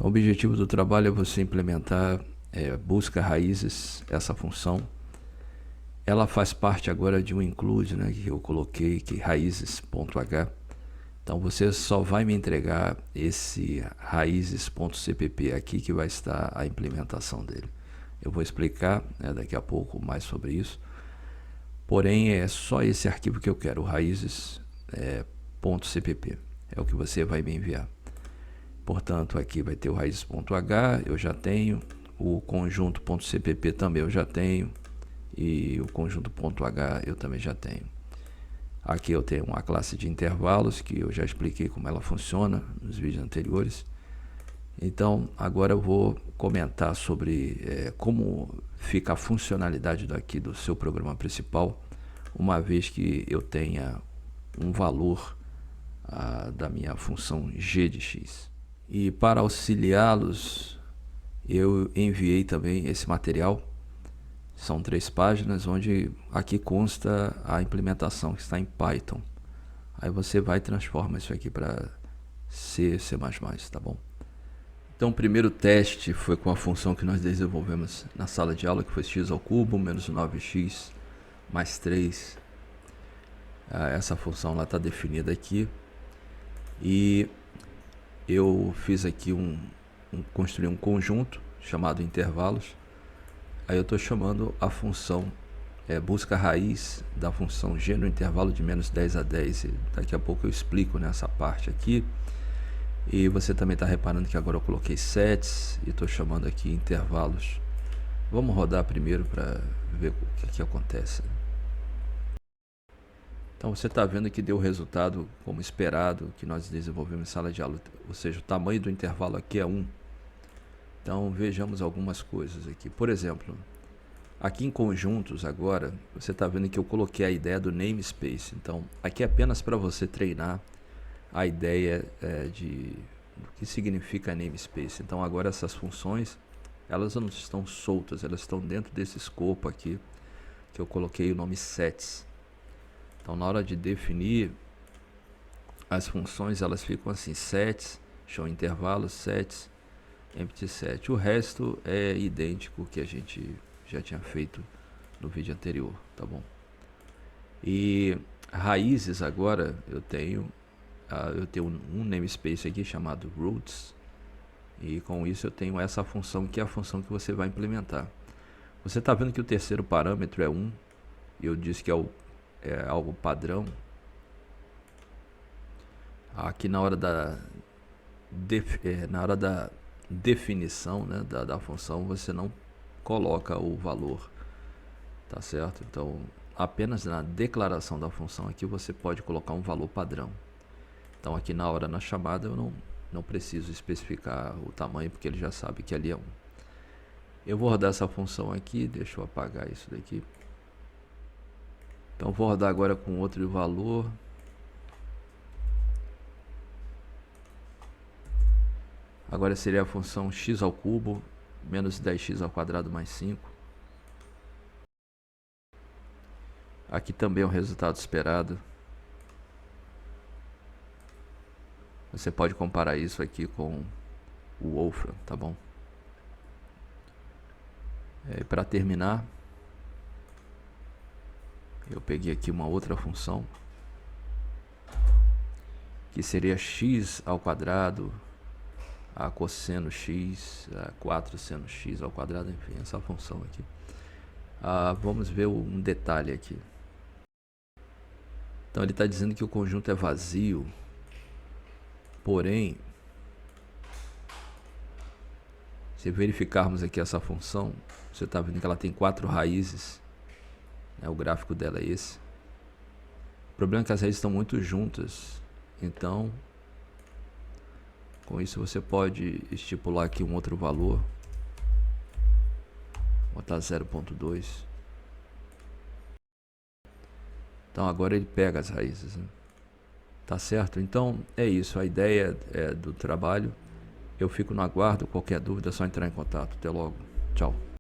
Então, o objetivo do trabalho é você implementar busca raízes, essa função. Ela faz parte agora de um include, né, que eu coloquei, que raízes.h. Então você só vai me entregar esse raízes.cpp aqui, que vai estar a implementação dele. Eu vou explicar, né, daqui a pouco mais sobre isso. Porém, é só esse arquivo que eu quero, o raízes.cpp. É o que você vai me enviar. Portanto, aqui vai ter o raízes.h, eu já tenho. O conjunto.cpp também eu já tenho. E o conjunto.h eu também já tenho. Aqui eu tenho uma classe de intervalos, que eu já expliquei como ela funciona nos vídeos anteriores. Então, agora eu vou comentar sobre como fica a funcionalidade daqui do seu programa principal, uma vez que eu tenha um valor da minha função g de x. E para auxiliá-los, eu enviei também esse material. São 3 páginas, onde aqui consta a implementação que está em Python. Aí você vai e transforma isso aqui para C, C++, tá bom? Então o primeiro teste foi com a função que nós desenvolvemos na sala de aula, que foi x ao cubo menos 9x mais 3. Essa função lá está definida aqui. E eu fiz aqui construí um conjunto chamado intervalos. Aí eu estou chamando a função busca raiz da função g no intervalo de menos 10 a 10. E daqui a pouco eu explico nessa parte aqui. E você também está reparando que agora eu coloquei sets e estou chamando aqui intervalos. Vamos rodar primeiro para ver o que acontece. Então você está vendo que deu o resultado como esperado, que nós desenvolvemos em sala de aula. Ou seja, o tamanho do intervalo aqui é 1. Então vejamos algumas coisas aqui. Por exemplo, aqui em conjuntos agora, você está vendo que eu coloquei a ideia do namespace. Então aqui é apenas para você treinar a ideia do que significa namespace. Então agora essas funções, elas não estão soltas, elas estão dentro desse escopo aqui, que eu coloquei o nome sets. Então na hora de definir as funções, elas ficam assim, sets, show intervalo, sets, empty set. O resto é idêntico ao que a gente já tinha feito no vídeo anterior, tá bom? E raízes agora eu tenho um namespace aqui chamado roots, e com isso eu tenho essa função, que é a função que você vai implementar. Você está vendo que o terceiro parâmetro é 1, eu disse que é algo padrão. Aqui na hora da definição, né, da função, você não coloca o valor, tá certo? Então apenas na declaração da função aqui você pode colocar um valor padrão. Então aqui na hora na chamada eu não preciso especificar o tamanho, porque ele já sabe que ali é 1. Eu vou rodar essa função aqui, deixa eu apagar isso daqui. Então vou rodar agora com outro valor. Agora seria a função x ao cubo menos 10x ao quadrado mais 5. Aqui também é um resultado esperado. Você pode comparar isso aqui com o Wolfram, tá bom? Para terminar, eu peguei aqui uma outra função, que seria x ao quadrado, a cosseno x, a 4 seno x ao quadrado, enfim, essa função aqui. Vamos ver um detalhe aqui. Então ele está dizendo que o conjunto é vazio, porém, se verificarmos aqui essa função, você está vendo que ela tem 4 raízes, né? O gráfico dela é esse. O problema é que as raízes estão muito juntas, então com isso você pode estipular aqui um outro valor, botar 0.2. Então agora ele pega as raízes, né? Tá certo? Então é isso, a ideia do trabalho. Eu fico no aguardo, qualquer dúvida é só entrar em contato. Até logo, tchau.